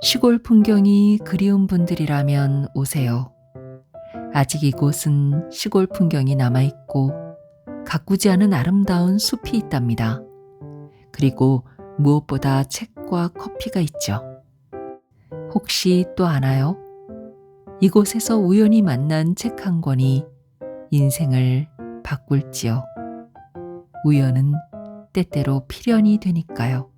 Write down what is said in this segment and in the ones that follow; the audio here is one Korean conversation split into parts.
시골 풍경이 그리운 분들이라면 오세요. 아직 이곳은 시골 풍경이 남아있고 가꾸지 않은 아름다운 숲이 있답니다. 그리고 무엇보다 책과 커피가 있죠. 혹시 또 아나요? 이곳에서 우연히 만난 책 한 권이 인생을 바꿀지요. 우연은 때때로 필연이 되니까요.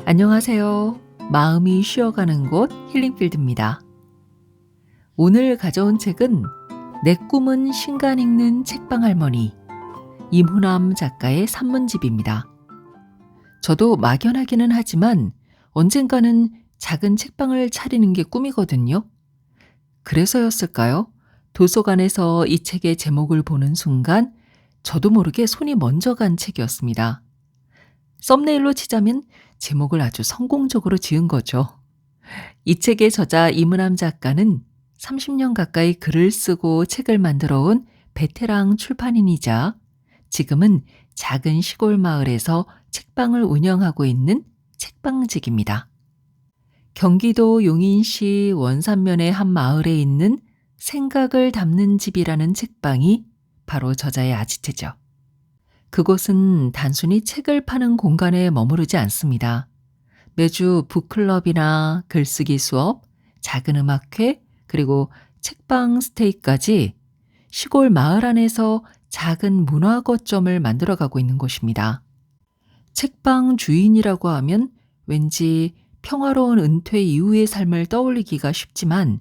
안녕하세요. 마음이 쉬어가는 곳 힐링필드입니다. 오늘 가져온 책은 내 꿈은 신간 읽는 책방 할머니, 임훈암 작가의 산문집입니다. 저도 막연하기는 하지만 언젠가는 작은 책방을 차리는 게 꿈이거든요. 그래서였을까요? 도서관에서 이 책의 제목을 보는 순간 저도 모르게 손이 먼저 간 책이었습니다. 썸네일로 치자면 제목을 아주 성공적으로 지은 거죠. 이 책의 저자 임은암 작가는 30년 가까이 글을 쓰고 책을 만들어 온 베테랑 출판인이자 지금은 작은 시골 마을에서 책방을 운영하고 있는 책방직입니다. 경기도 용인시 원산면의 한 마을에 있는 생각을 담는 집이라는 책방이 바로 저자의 아지트죠. 그곳은 단순히 책을 파는 공간에 머무르지 않습니다. 매주 북클럽이나 글쓰기 수업, 작은 음악회, 그리고 책방 스테이까지 시골 마을 안에서 작은 문화 거점을 만들어가고 있는 곳입니다. 책방 주인이라고 하면 왠지 평화로운 은퇴 이후의 삶을 떠올리기가 쉽지만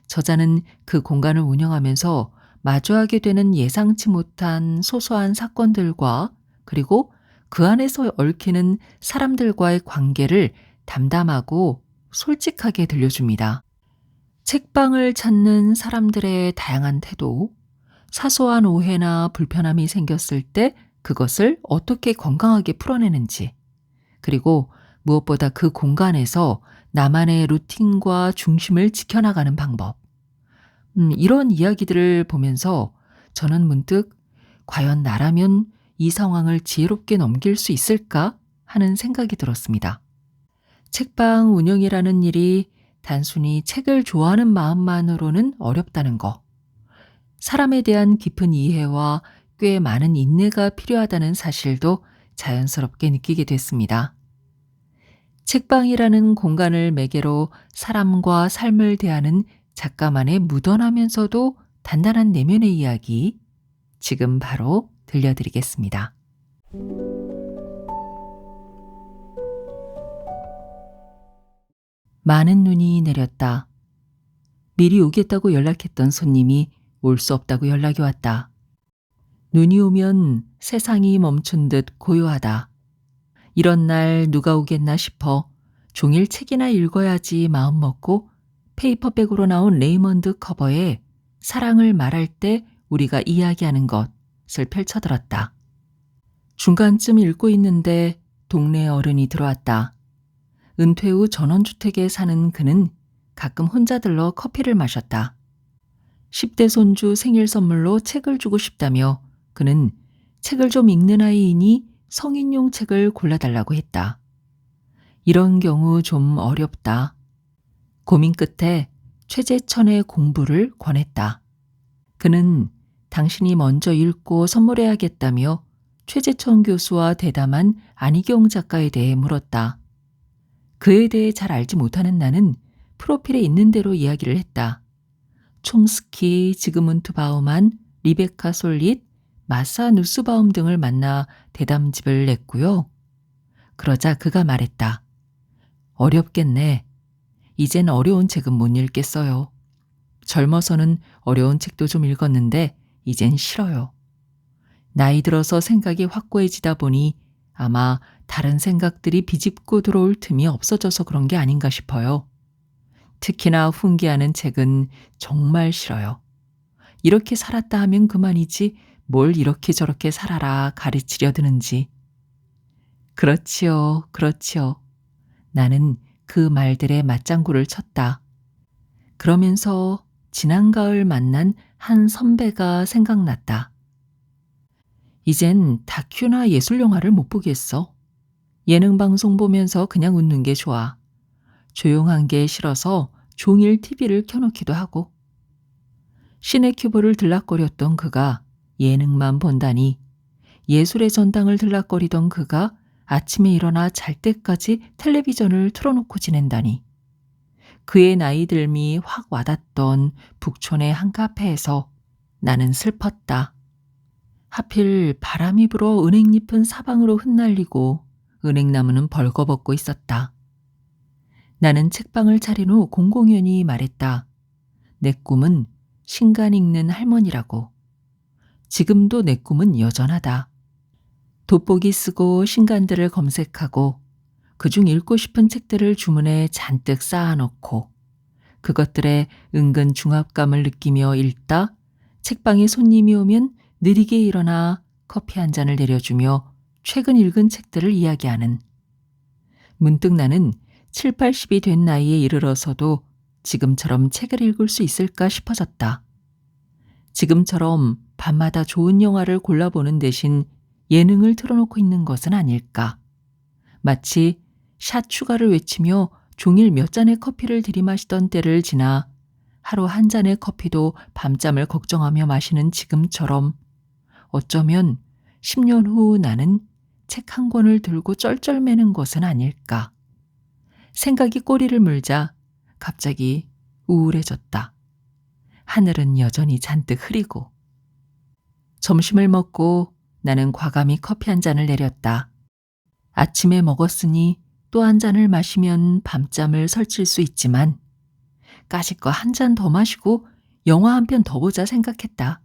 저자는 그 공간을 운영하면서 마주하게 되는 예상치 못한 소소한 사건들과 그리고 그 안에서 얽히는 사람들과의 관계를 담담하고 솔직하게 들려줍니다. 책방을 찾는 사람들의 다양한 태도, 사소한 오해나 불편함이 생겼을 때 그것을 어떻게 건강하게 풀어내는지, 그리고 무엇보다 그 공간에서 나만의 루틴과 중심을 지켜나가는 방법. 이런 이야기들을 보면서 저는 문득 과연 나라면 이 상황을 지혜롭게 넘길 수 있을까 하는 생각이 들었습니다. 책방 운영이라는 일이 단순히 책을 좋아하는 마음만으로는 어렵다는 거. 사람에 대한 깊은 이해와 꽤 많은 인내가 필요하다는 사실도 자연스럽게 느끼게 됐습니다. 책방이라는 공간을 매개로 사람과 삶을 대하는 작가만의 묻어나면서도 단단한 내면의 이야기, 지금 바로 들려드리겠습니다. 많은 눈이 내렸다. 미리 오겠다고 연락했던 손님이 올 수 없다고 연락이 왔다. 눈이 오면 세상이 멈춘 듯 고요하다. 이런 날 누가 오겠나 싶어 종일 책이나 읽어야지 마음 먹고 페이퍼백으로 나온 레이먼드 커버에 사랑을 말할 때 우리가 이야기하는 것을 펼쳐들었다. 중간쯤 읽고 있는데 동네 어른이 들어왔다. 은퇴 후 전원주택에 사는 그는 가끔 혼자 들러 커피를 마셨다. 10대 손주 생일 선물로 책을 주고 싶다며 그는 책을 좀 읽는 아이이니 성인용 책을 골라달라고 했다. 이런 경우 좀 어렵다. 고민 끝에 최재천의 공부를 권했다. 그는 당신이 먼저 읽고 선물해야겠다며 최재천 교수와 대담한 안희경 작가에 대해 물었다. 그에 대해 잘 알지 못하는 나는 프로필에 있는 대로 이야기를 했다. 촘스키, 지그문트 바우만, 리베카 솔릿, 마사 누스바움 등을 만나 대담집을 냈고요. 그러자 그가 말했다. 어렵겠네. 이젠 어려운 책은 못 읽겠어요. 젊어서는 어려운 책도 좀 읽었는데 이젠 싫어요. 나이 들어서 생각이 확고해지다 보니 아마 다른 생각들이 비집고 들어올 틈이 없어져서 그런 게 아닌가 싶어요. 특히나 훈계하는 책은 정말 싫어요. 이렇게 살았다 하면 그만이지 뭘 이렇게 저렇게 살아라 가르치려 드는지. 그렇지요, 그렇지요. 나는 그 말들에 맞장구를 쳤다. 그러면서 지난 가을 만난 한 선배가 생각났다. 이젠 다큐나 예술 영화를 못 보겠어. 예능 방송 보면서 그냥 웃는 게 좋아. 조용한 게 싫어서 종일 TV를 켜놓기도 하고. 시네큐브를 들락거렸던 그가 예능만 본다니, 예술의 전당을 들락거리던 그가 아침에 일어나 잘 때까지 텔레비전을 틀어놓고 지낸다니. 그의 나이 들미 확 와닿던 북촌의 한 카페에서 나는 슬펐다. 하필 바람이 불어 은행잎은 사방으로 흩날리고 은행나무는 벌거벗고 있었다. 나는 책방을 차린 후 공공연히 말했다. 내 꿈은 신간 읽는 할머니라고. 지금도 내 꿈은 여전하다. 돋보기 쓰고 신간들을 검색하고 그중 읽고 싶은 책들을 주문에 잔뜩 쌓아놓고 그것들의 은근 중압감을 느끼며 읽다 책방에 손님이 오면 느리게 일어나 커피 한 잔을 내려주며 최근 읽은 책들을 이야기하는. 문득 나는 7, 80이 된 나이에 이르러서도 지금처럼 책을 읽을 수 있을까 싶어졌다. 지금처럼 밤마다 좋은 영화를 골라보는 대신 예능을 틀어놓고 있는 것은 아닐까. 마치 샷 추가를 외치며 종일 몇 잔의 커피를 들이마시던 때를 지나 하루 한 잔의 커피도 밤잠을 걱정하며 마시는 지금처럼 어쩌면 10년 후 나는 책 한 권을 들고 쩔쩔매는 것은 아닐까. 생각이 꼬리를 물자 갑자기 우울해졌다. 하늘은 여전히 잔뜩 흐리고. 점심을 먹고 나는 과감히 커피 한 잔을 내렸다. 아침에 먹었으니 또 한 잔을 마시면 밤잠을 설칠 수 있지만 까짓거 한 잔 더 마시고 영화 한 편 더 보자 생각했다.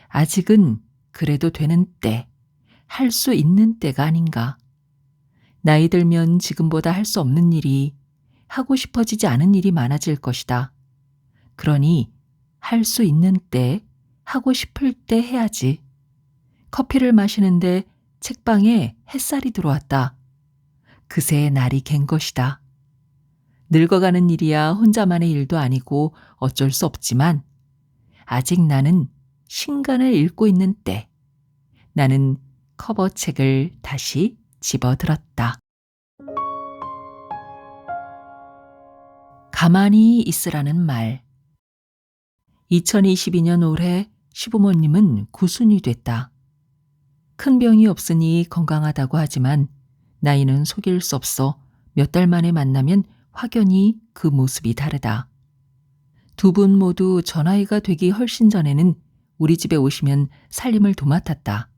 아직은 그래도 되는 때, 할 수 있는 때가 아닌가. 나이 들면 지금보다 할 수 없는 일이, 하고 싶어지지 않은 일이 많아질 것이다. 그러니 할 수 있는 때, 하고 싶을 때 해야지. 커피를 마시는데 책방에 햇살이 들어왔다. 그새 날이 갠 것이다. 늙어가는 일이야 혼자만의 일도 아니고 어쩔 수 없지만 아직 나는 신간을 읽고 있는 때, 나는 커버책을 다시 집어들었다. 가만히 있으라는 말. 2022년 올해 시부모님은 구순이 됐다. 큰 병이 없으니 건강하다고 하지만 나이는 속일 수 없어 몇 달 만에 만나면 확연히 그 모습이 다르다. 두 분 모두 전화이가 되기 훨씬 전에는 우리 집에 오시면 살림을 도맡았다.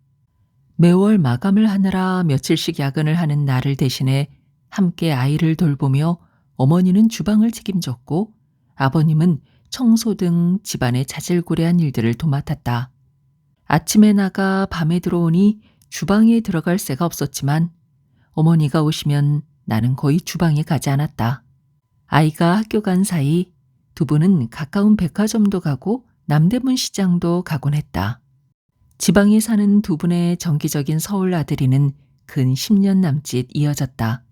매월 마감을 하느라 며칠씩 야근을 하는 나를 대신해 함께 아이를 돌보며 어머니는 주방을 책임졌고 아버님은 청소 등 집안의 자질구레한 일들을 도맡았다. 아침에 나가 밤에 들어오니 주방에 들어갈 새가 없었지만 어머니가 오시면 나는 거의 주방에 가지 않았다. 아이가 학교 간 사이 두 분은 가까운 백화점도 가고 남대문 시장도 가곤 했다. 지방에 사는 두 분의 정기적인 서울 나들이는 근 10년 남짓 이어졌다.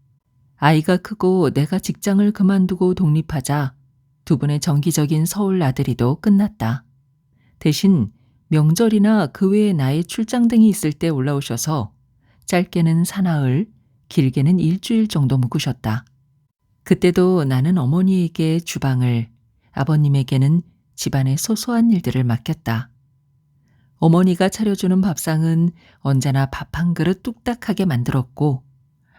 아이가 크고 내가 직장을 그만두고 독립하자 두 분의 정기적인 서울 나들이도 끝났다. 대신 명절이나 그 외에 나의 출장 등이 있을 때 올라오셔서 짧게는 사나흘, 길게는 일주일 정도 묵으셨다. 그때도 나는 어머니에게 주방을, 아버님에게는 집안의 소소한 일들을 맡겼다. 어머니가 차려주는 밥상은 언제나 밥 한 그릇 뚝딱하게 만들었고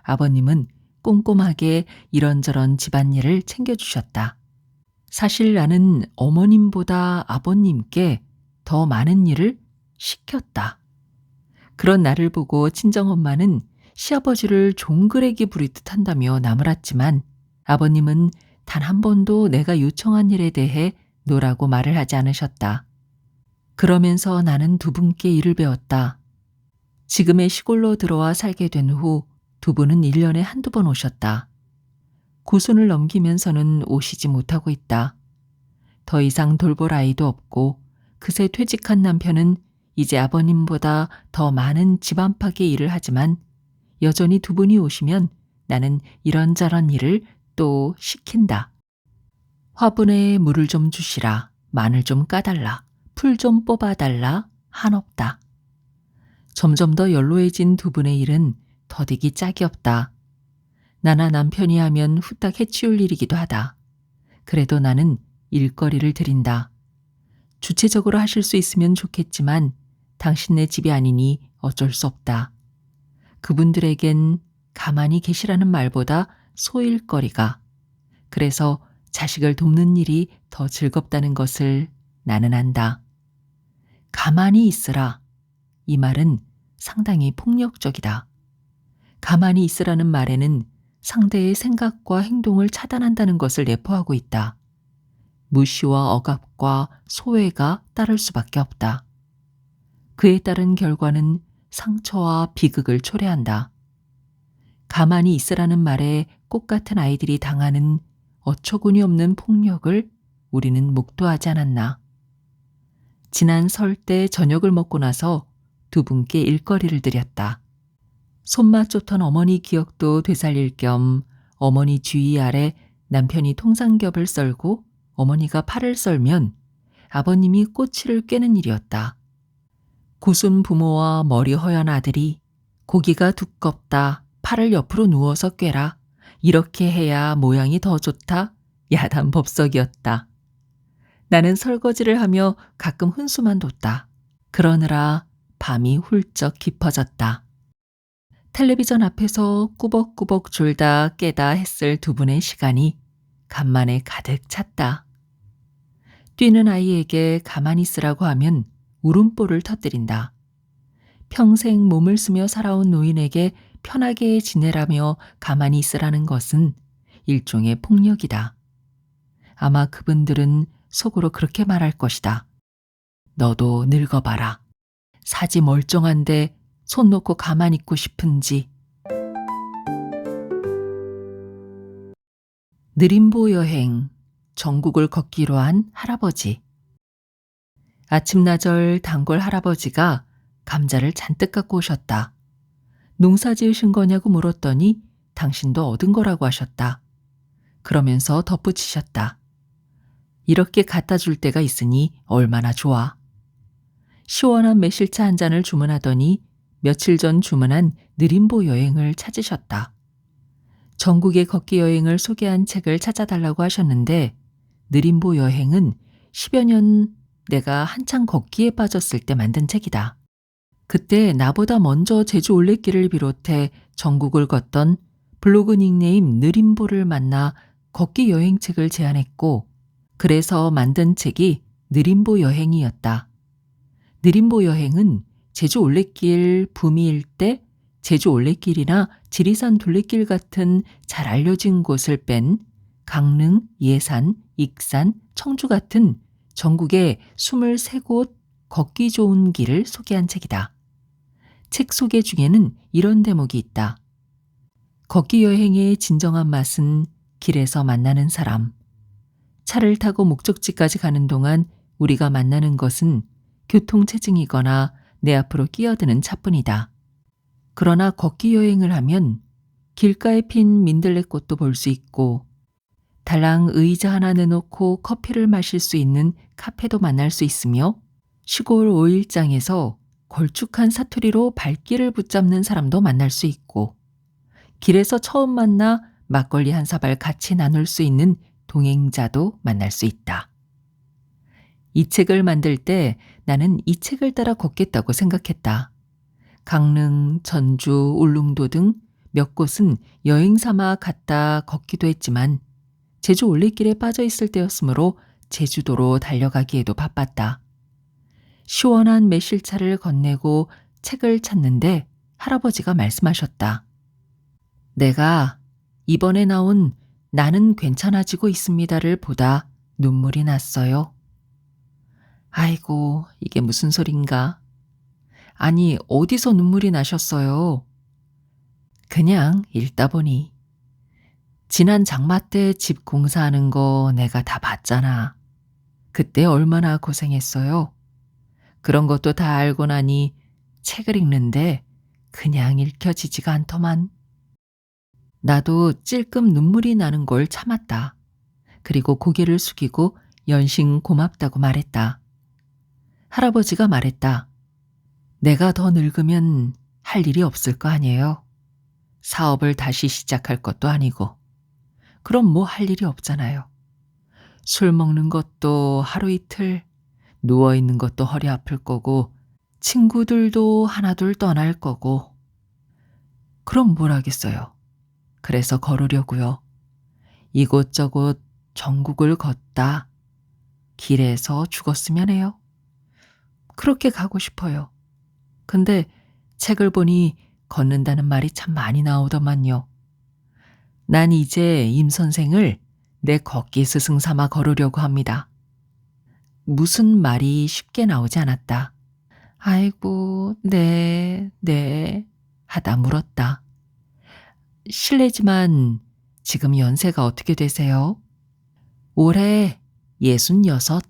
아버님은 꼼꼼하게 이런저런 집안일을 챙겨주셨다. 사실 나는 어머님보다 아버님께 더 많은 일을 시켰다. 그런 나를 보고 친정엄마는 시아버지를 종그레기 부리듯 한다며 나무랐지만 아버님은 단 한 번도 내가 요청한 일에 대해 노라고 말을 하지 않으셨다. 그러면서 나는 두 분께 일을 배웠다. 지금의 시골로 들어와 살게 된 후 두 분은 1년에 한두 번 오셨다. 구순을 넘기면서는 오시지 못하고 있다. 더 이상 돌볼 아이도 없고 그새 퇴직한 남편은 이제 아버님보다 더 많은 집 안팎의 일을 하지만 여전히 두 분이 오시면 나는 이런저런 일을 또 시킨다. 화분에 물을 좀 주시라. 마늘 좀 까달라. 풀 좀 뽑아달라 한없다. 점점 더 연로해진 두 분의 일은 더디기 짝이 없다. 나나 남편이 하면 후딱 해치울 일이기도 하다. 그래도 나는 일거리를 드린다. 주체적으로 하실 수 있으면 좋겠지만 당신네 집이 아니니 어쩔 수 없다. 그분들에겐 가만히 계시라는 말보다 소일거리가, 그래서 자식을 돕는 일이 더 즐겁다는 것을 나는 안다. 가만히 있으라. 이 말은 상당히 폭력적이다. 가만히 있으라는 말에는 상대의 생각과 행동을 차단한다는 것을 내포하고 있다. 무시와 억압과 소외가 따를 수밖에 없다. 그에 따른 결과는 상처와 비극을 초래한다. 가만히 있으라는 말에 꽃 같은 아이들이 당하는 어처구니 없는 폭력을 우리는 목도하지 않았나. 지난 설 때 저녁을 먹고 나서 두 분께 일거리를 드렸다. 손맛 좋던 어머니 기억도 되살릴 겸 어머니 주의 아래 남편이 통삼겹을 썰고 어머니가 파를 썰면 아버님이 꼬치를 꿰는 일이었다. 구순 부모와 머리 허연 아들이 고기가 두껍다, 팔을 옆으로 누워서 꿰라, 이렇게 해야 모양이 더 좋다, 야단 법석이었다. 나는 설거지를 하며 가끔 훈수만 뒀다. 그러느라 밤이 훌쩍 깊어졌다. 텔레비전 앞에서 꾸벅꾸벅 졸다 깨다 했을 두 분의 시간이 간만에 가득 찼다. 뛰는 아이에게 가만히 있으라고 하면 울음보를 터뜨린다. 평생 몸을 쓰며 살아온 노인에게 편하게 지내라며 가만히 있으라는 것은 일종의 폭력이다. 아마 그분들은 속으로 그렇게 말할 것이다. 너도 늙어봐라. 사지 멀쩡한데 손 놓고 가만히 있고 싶은지. 느림보 여행, 전국을 걷기로 한 할아버지. 아침나절 단골 할아버지가 감자를 잔뜩 갖고 오셨다. 농사 지으신 거냐고 물었더니 당신도 얻은 거라고 하셨다. 그러면서 덧붙이셨다. 이렇게 갖다 줄 때가 있으니 얼마나 좋아. 시원한 매실차 한 잔을 주문하더니 며칠 전 주문한 느림보 여행을 찾으셨다. 전국의 걷기 여행을 소개한 책을 찾아달라고 하셨는데 느림보 여행은 10여 년 내가 한창 걷기에 빠졌을 때 만든 책이다. 그때 나보다 먼저 제주 올레길을 비롯해 전국을 걷던 블로그 닉네임 느림보를 만나 걷기 여행책을 제안했고 그래서 만든 책이 느림보 여행이었다. 느림보 여행은 제주 올레길 부미일 때 제주 올레길이나 지리산 둘레길 같은 잘 알려진 곳을 뺀 강릉, 예산, 익산, 청주 같은 전국의 23곳 걷기 좋은 길을 소개한 책이다. 책 소개 중에는 이런 대목이 있다. 걷기 여행의 진정한 맛은 길에서 만나는 사람. 차를 타고 목적지까지 가는 동안 우리가 만나는 것은 교통체증이거나 내 앞으로 끼어드는 차뿐이다. 그러나 걷기 여행을 하면 길가에 핀 민들레꽃도 볼 수 있고 달랑 의자 하나 내놓고 커피를 마실 수 있는 카페도 만날 수 있으며 시골 오일장에서 걸쭉한 사투리로 발길을 붙잡는 사람도 만날 수 있고 길에서 처음 만나 막걸리 한 사발 같이 나눌 수 있는 동행자도 만날 수 있다. 이 책을 만들 때 나는 이 책을 따라 걷겠다고 생각했다. 강릉, 전주, 울릉도 등 몇 곳은 여행 삼아 갔다 걷기도 했지만 제주 올레길에 빠져 있을 때였으므로 제주도로 달려가기에도 바빴다. 시원한 매실차를 건네고 책을 찾는데 할아버지가 말씀하셨다. 내가 이번에 나온 나는 괜찮아지고 있습니다를 보다 눈물이 났어요. 아이고, 이게 무슨 소린가? 아니, 어디서 눈물이 나셨어요? 그냥 읽다 보니. 지난 장마 때 집 공사하는 거 내가 다 봤잖아. 그때 얼마나 고생했어요. 그런 것도 다 알고 나니 책을 읽는데 그냥 읽혀지지가 않더만. 나도 찔끔 눈물이 나는 걸 참았다. 그리고 고개를 숙이고 연신 고맙다고 말했다. 할아버지가 말했다. 내가 더 늙으면 할 일이 없을 거 아니에요. 사업을 다시 시작할 것도 아니고. 그럼 뭐 할 일이 없잖아요. 술 먹는 것도 하루 이틀, 누워있는 것도 허리 아플 거고, 친구들도 하나둘 떠날 거고. 그럼 뭘 하겠어요. 그래서 걸으려고요. 이곳저곳 전국을 걷다. 길에서 죽었으면 해요. 그렇게 가고 싶어요. 근데 책을 보니 걷는다는 말이 참 많이 나오더만요. 난 이제 임 선생을 내 걷기 스승 삼아 걸으려고 합니다. 무슨 말이 쉽게 나오지 않았다. 아이고, 네, 하다 물었다. 실례지만 지금 연세가 어떻게 되세요? 올해 66.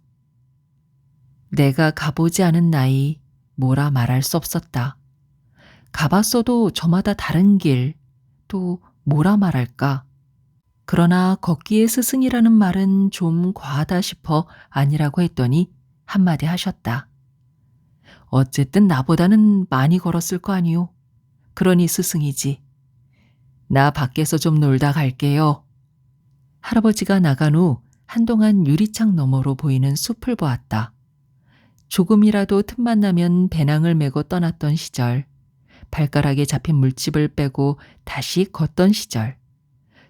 내가 가보지 않은 나이 뭐라 말할 수 없었다. 가봤어도 저마다 다른 길, 또 뭐라 말할까? 그러나 걷기의 스승이라는 말은 좀 과하다 싶어 아니라고 했더니 한마디 하셨다. 어쨌든 나보다는 많이 걸었을 거 아니오. 그러니 스승이지. 나 밖에서 좀 놀다 갈게요. 할아버지가 나간 후 한동안 유리창 너머로 보이는 숲을 보았다. 조금이라도 틈만 나면 배낭을 메고 떠났던 시절, 발가락에 잡힌 물집을 빼고 다시 걷던 시절,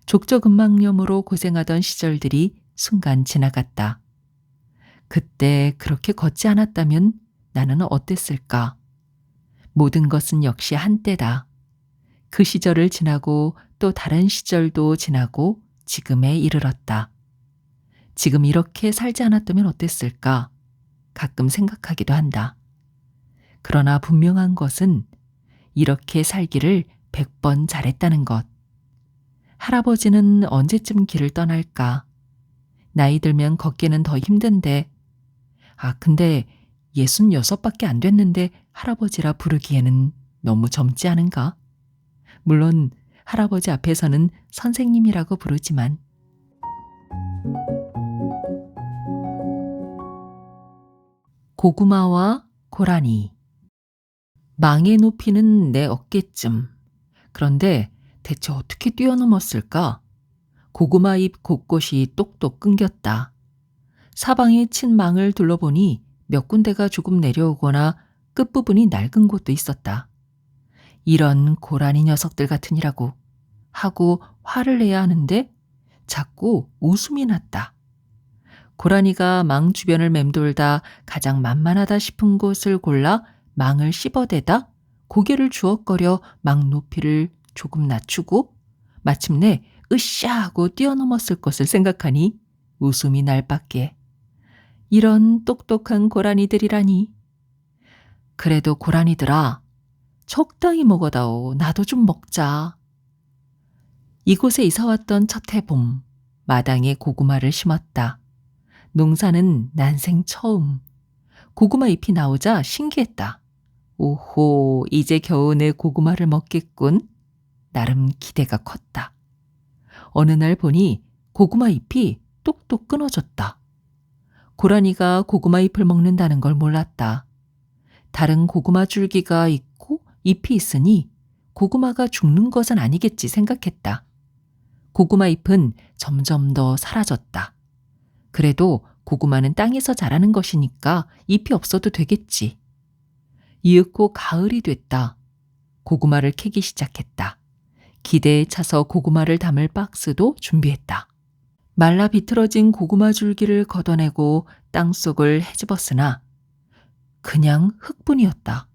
족저근막염으로 고생하던 시절들이 순간 지나갔다. 그때 그렇게 걷지 않았다면 나는 어땠을까? 모든 것은 역시 한때다. 그 시절을 지나고 또 다른 시절도 지나고 지금에 이르렀다. 지금 이렇게 살지 않았다면 어땠을까? 가끔 생각하기도 한다. 그러나 분명한 것은 이렇게 살기를 100번 잘했다는 것. 할아버지는 언제쯤 길을 떠날까? 나이 들면 걷기는 더 힘든데. 근데 66밖에 안 됐는데 할아버지라 부르기에는 너무 젊지 않은가? 물론 할아버지 앞에서는 선생님이라고 부르지만. 고구마와 고라니. 망의 높이는 내 어깨쯤. 그런데 대체 어떻게 뛰어넘었을까? 고구마 잎 곳곳이 똑똑 끊겼다. 사방에 친 망을 둘러보니 몇 군데가 조금 내려오거나 끝부분이 낡은 곳도 있었다. 이런 고라니 녀석들 같으니라고 하고 화를 내야 하는데 자꾸 웃음이 났다. 고라니가 망 주변을 맴돌다 가장 만만하다 싶은 곳을 골라 망을 씹어대다 고개를 주걱거려 망 높이를 조금 낮추고 마침내 으쌰 하고 뛰어넘었을 것을 생각하니 웃음이 날 밖에. 이런 똑똑한 고라니들이라니. 그래도 고라니들아, 적당히 먹어다오. 나도 좀 먹자. 이곳에 이사왔던 첫 해봄, 마당에 고구마를 심었다. 농사는 난생 처음. 고구마 잎이 나오자 신기했다. 오호, 이제 겨우 내 고구마를 먹겠군. 나름 기대가 컸다. 어느 날 보니 고구마 잎이 똑똑 끊어졌다. 고라니가 고구마 잎을 먹는다는 걸 몰랐다. 다른 고구마 줄기가 있고 잎이 있으니 고구마가 죽는 것은 아니겠지 생각했다. 고구마 잎은 점점 더 사라졌다. 그래도 고구마는 땅에서 자라는 것이니까 잎이 없어도 되겠지. 이윽고 가을이 됐다. 고구마를 캐기 시작했다. 기대에 차서 고구마를 담을 박스도 준비했다. 말라 비틀어진 고구마 줄기를 걷어내고 땅속을 헤집었으나 그냥 흙뿐이었다.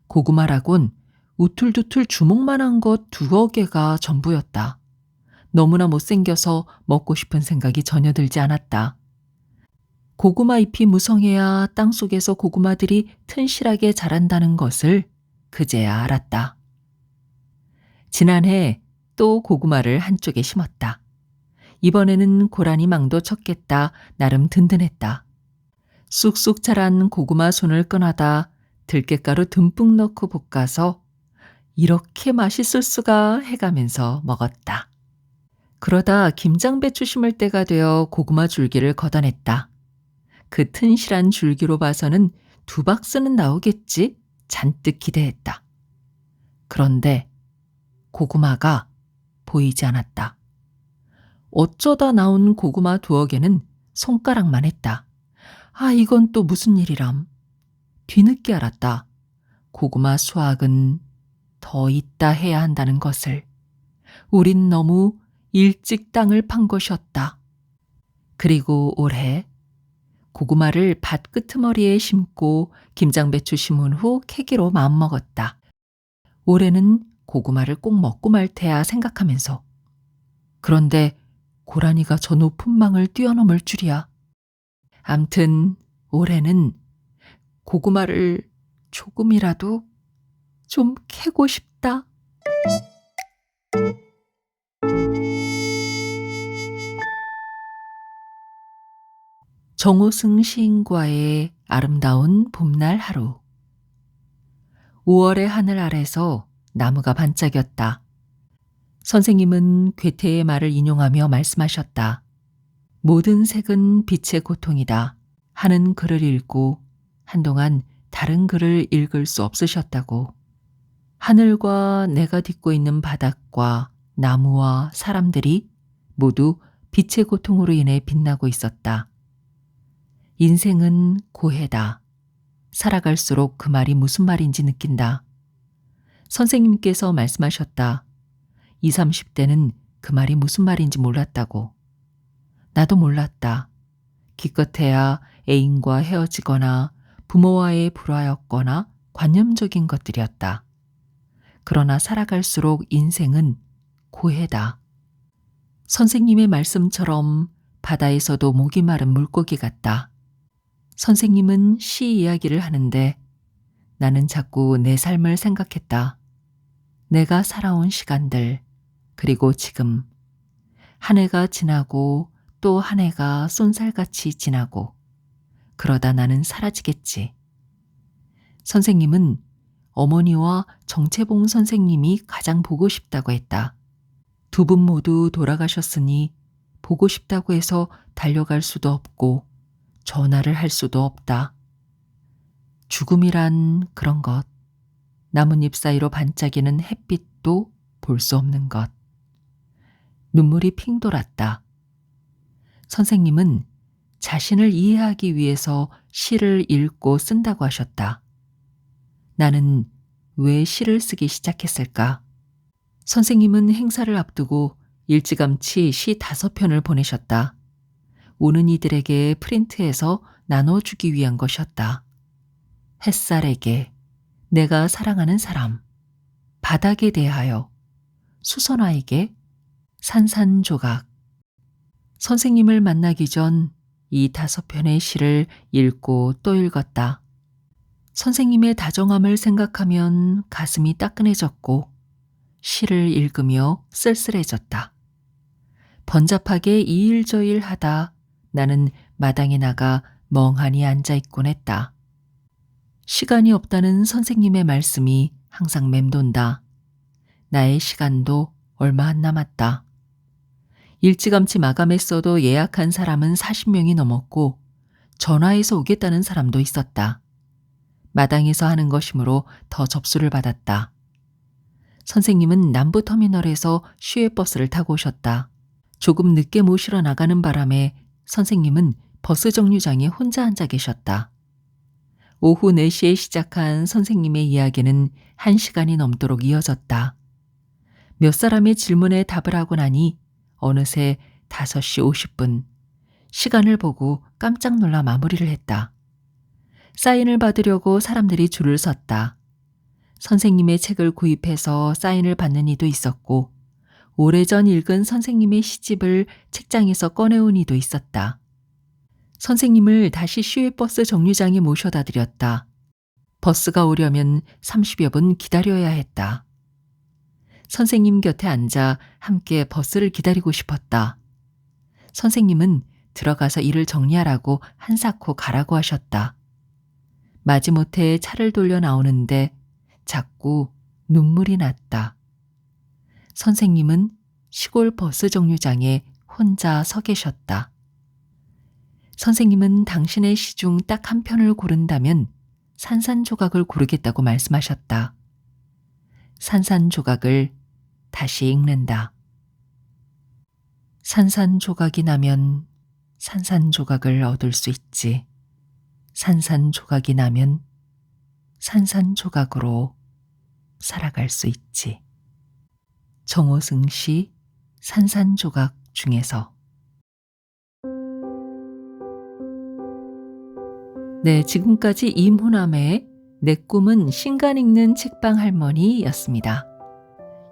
고구마라곤 우툴두툴 주먹만한 것 2-개가 전부였다. 너무나 못생겨서 먹고 싶은 생각이 전혀 들지 않았다. 고구마 잎이 무성해야 땅속에서 고구마들이 튼실하게 자란다는 것을 그제야 알았다. 지난해 또 고구마를 한쪽에 심었다. 이번에는 고라니 망도 쳤겠다. 나름 든든했다. 쑥쑥 자란 고구마 순을 꺼내다 들깨가루 듬뿍 넣고 볶아서 이렇게 맛있을 수가 해가면서 먹었다. 그러다 김장배추 심을 때가 되어 고구마 줄기를 걷어냈다. 그 튼실한 줄기로 봐서는 2박스는 나오겠지? 잔뜩 기대했다. 그런데 고구마가 보이지 않았다. 어쩌다 나온 고구마 2억에는 손가락만 했다. 아, 이건 또 무슨 일이람. 뒤늦게 알았다. 고구마 수확은 더 있다 해야 한다는 것을. 우린 너무 일찍 땅을 판 것이었다. 그리고 올해 고구마를 밭 끄트머리에 심고 김장배추 심은 후 캐기로 마음먹었다. 올해는 고구마를 꼭 먹고 말 테야 생각하면서. 그런데 고라니가 저 높은 망을 뛰어넘을 줄이야. 암튼 올해는 고구마를 조금이라도 좀 캐고 싶다. 정호승 시인과의 아름다운 봄날 하루. 5월의 하늘 아래서 나무가 반짝였다. 선생님은 괴테의 말을 인용하며 말씀하셨다. 모든 색은 빛의 고통이다 하는 글을 읽고 한동안 다른 글을 읽을 수 없으셨다고. 하늘과 내가 딛고 있는 바닥과 나무와 사람들이 모두 빛의 고통으로 인해 빛나고 있었다. 인생은 고해다. 살아갈수록 그 말이 무슨 말인지 느낀다. 선생님께서 말씀하셨다. 20, 30대는 그 말이 무슨 말인지 몰랐다고. 나도 몰랐다. 기껏해야 애인과 헤어지거나 부모와의 불화였거나 관념적인 것들이었다. 그러나 살아갈수록 인생은 고해다. 선생님의 말씀처럼 바다에서도 목이 마른 물고기 같다. 선생님은 시 이야기를 하는데 나는 자꾸 내 삶을 생각했다. 내가 살아온 시간들, 그리고 지금 한 해가 지나고 또 한 해가 쏜살같이 지나고 그러다 나는 사라지겠지. 선생님은 어머니와 정채봉 선생님이 가장 보고 싶다고 했다. 2분 모두 돌아가셨으니 보고 싶다고 해서 달려갈 수도 없고 전화를 할 수도 없다. 죽음이란 그런 것. 나뭇잎 사이로 반짝이는 햇빛도 볼 수 없는 것. 눈물이 핑 돌았다. 선생님은 자신을 이해하기 위해서 시를 읽고 쓴다고 하셨다. 나는 왜 시를 쓰기 시작했을까? 선생님은 행사를 앞두고 일찌감치 시 5편을 보내셨다. 오는 이들에게 프린트해서 나눠주기 위한 것이었다. 햇살에게, 내가 사랑하는 사람, 바닥에 대하여, 수선화에게, 산산조각. 선생님을 만나기 전 이 5편의 시를 읽고 또 읽었다. 선생님의 다정함을 생각하면 가슴이 따끈해졌고 시를 읽으며 쓸쓸해졌다. 번잡하게 이 일 저 일 하다 나는 마당에 나가 멍하니 앉아있곤 했다. 시간이 없다는 선생님의 말씀이 항상 맴돈다. 나의 시간도 얼마 안 남았다. 일찌감치 마감했어도 예약한 사람은 40명이 넘었고 전화해서 오겠다는 사람도 있었다. 마당에서 하는 것이므로 더 접수를 받았다. 선생님은 남부터미널에서 시외버스를 타고 오셨다. 조금 늦게 모시러 나가는 바람에 선생님은 버스 정류장에 혼자 앉아 계셨다. 오후 4시에 시작한 선생님의 이야기는 1시간이 넘도록 이어졌다. 몇 사람의 질문에 답을 하고 나니 어느새 5시 50분, 시간을 보고 깜짝 놀라 마무리를 했다. 사인을 받으려고 사람들이 줄을 섰다. 선생님의 책을 구입해서 사인을 받는 이도 있었고 오래전 읽은 선생님의 시집을 책장에서 꺼내온 이도 있었다. 선생님을 다시 시외버스 정류장에 모셔다 드렸다. 버스가 오려면 30여 분 기다려야 했다. 선생님 곁에 앉아 함께 버스를 기다리고 싶었다. 선생님은 들어가서 일을 정리하라고 한사코 가라고 하셨다. 마지못해 차를 돌려 나오는데 자꾸 눈물이 났다. 선생님은 시골 버스 정류장에 혼자 서 계셨다. 선생님은 당신의 시 중 딱 한 편을 고른다면 산산조각을 고르겠다고 말씀하셨다. 산산조각을 다시 읽는다. 산산조각이 나면 산산조각을 얻을 수 있지. 산산조각이 나면 산산조각으로 살아갈 수 있지. 정호승 시 산산조각 중에서. 네, 지금까지 임훈암의 내 꿈은 신간 읽는 책방 할머니였습니다.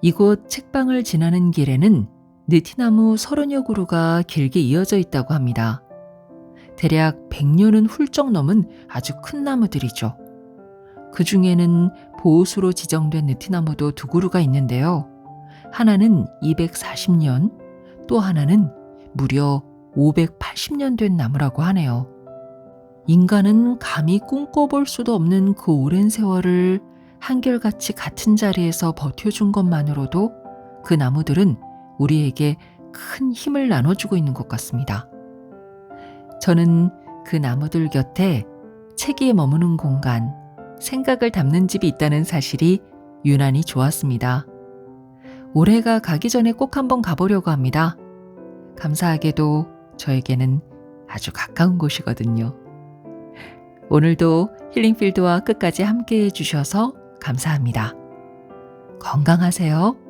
이곳 책방을 지나는 길에는 느티나무 30여 그루가 길게 이어져 있다고 합니다. 대략 100년은 훌쩍 넘은 아주 큰 나무들이죠. 그 중에는 보호수로 지정된 느티나무도 2그루가 있는데요. 하나는 240년, 또 하나는 무려 580년 된 나무라고 하네요. 인간은 감히 꿈꿔볼 수도 없는 그 오랜 세월을 한결같이 같은 자리에서 버텨준 것만으로도 그 나무들은 우리에게 큰 힘을 나눠주고 있는 것 같습니다. 저는 그 나무들 곁에 책이 머무는 공간, 생각을 담는 집이 있다는 사실이 유난히 좋았습니다. 올해가 가기 전에 꼭 한번 가보려고 합니다. 감사하게도 저에게는 아주 가까운 곳이거든요. 오늘도 힐링필드와 끝까지 함께 해주셔서 감사합니다. 건강하세요.